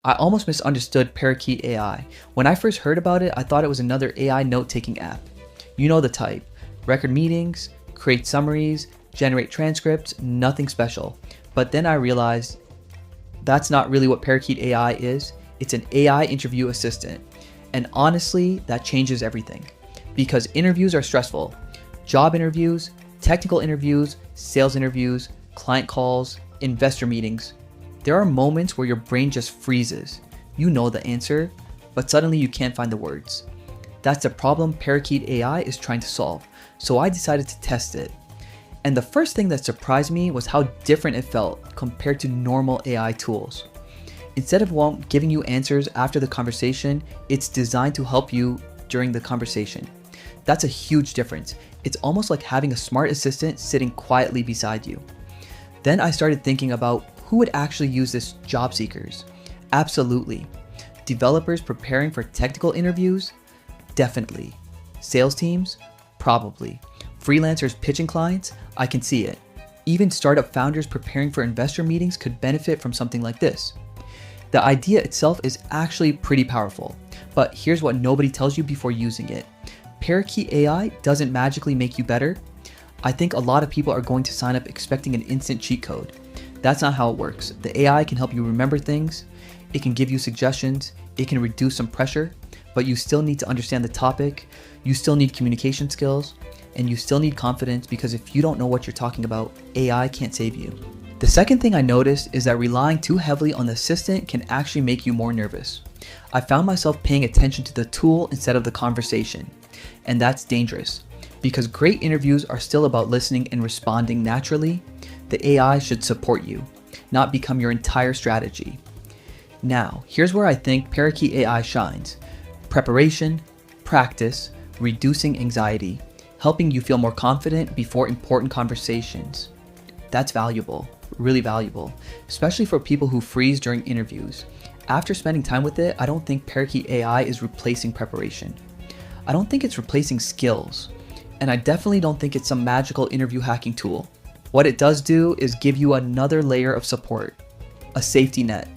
I almost misunderstood Parakeet AI. When I first heard about it, I thought it was another AI note-taking app. You know the type. Record meetings, create summaries, generate transcripts, nothing special. But then I realized that's not really what Parakeet AI is. It's an AI interview assistant. And honestly, that changes everything. Because interviews are stressful. Job interviews, technical interviews, sales interviews, client calls, investor meetings. There are moments where your brain just freezes. You know the answer, but suddenly you can't find the words. That's the problem Parakeet AI is trying to solve, so I decided to test it. And the first thing that surprised me was how different it felt compared to normal AI tools. Instead of giving you answers after the conversation, it's designed to help you during the conversation. That's a huge difference. It's almost like having a smart assistant sitting quietly beside you. Then I started thinking about who would actually use this. Job seekers? Absolutely. Developers preparing for technical interviews? Definitely. Sales teams? Probably. Freelancers pitching clients? I can see it. Even startup founders preparing for investor meetings could benefit from something like this. The idea itself is actually pretty powerful, but here's what nobody tells you before using it. Parakeet AI doesn't magically make you better. I think a lot of people are going to sign up expecting an instant cheat code. That's not how it works. The AI can help you remember things, it can give you suggestions, it can reduce some pressure, but you still need to understand the topic, you still need communication skills, and you still need confidence, because if you don't know what you're talking about, AI can't save you. The second thing I noticed is that relying too heavily on the assistant can actually make you more nervous. I found myself paying attention to the tool instead of the conversation, and that's dangerous, because great interviews are still about listening and responding naturally. The AI should support you, not become your entire strategy. Now, here's where I think Parakeet AI shines. Preparation, practice, reducing anxiety, helping you feel more confident before important conversations. That's valuable, really valuable, especially for people who freeze during interviews. After spending time with it, I don't think Parakeet AI is replacing preparation. I don't think it's replacing skills, and I definitely don't think it's some magical interview hacking tool. What it does do is give you another layer of support, a safety net.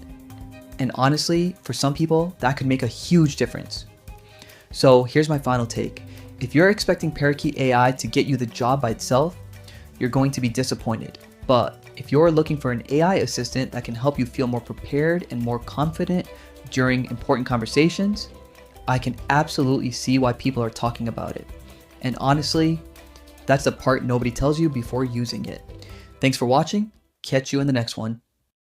And honestly, for some people, that could make a huge difference. So here's my final take. If you're expecting Parakeet AI to get you the job by itself, you're going to be disappointed. But if you're looking for an AI assistant that can help you feel more prepared and more confident during important conversations, I can absolutely see why people are talking about it. And honestly, that's the part nobody tells you before using it. Thanks for watching. Catch you in the next one.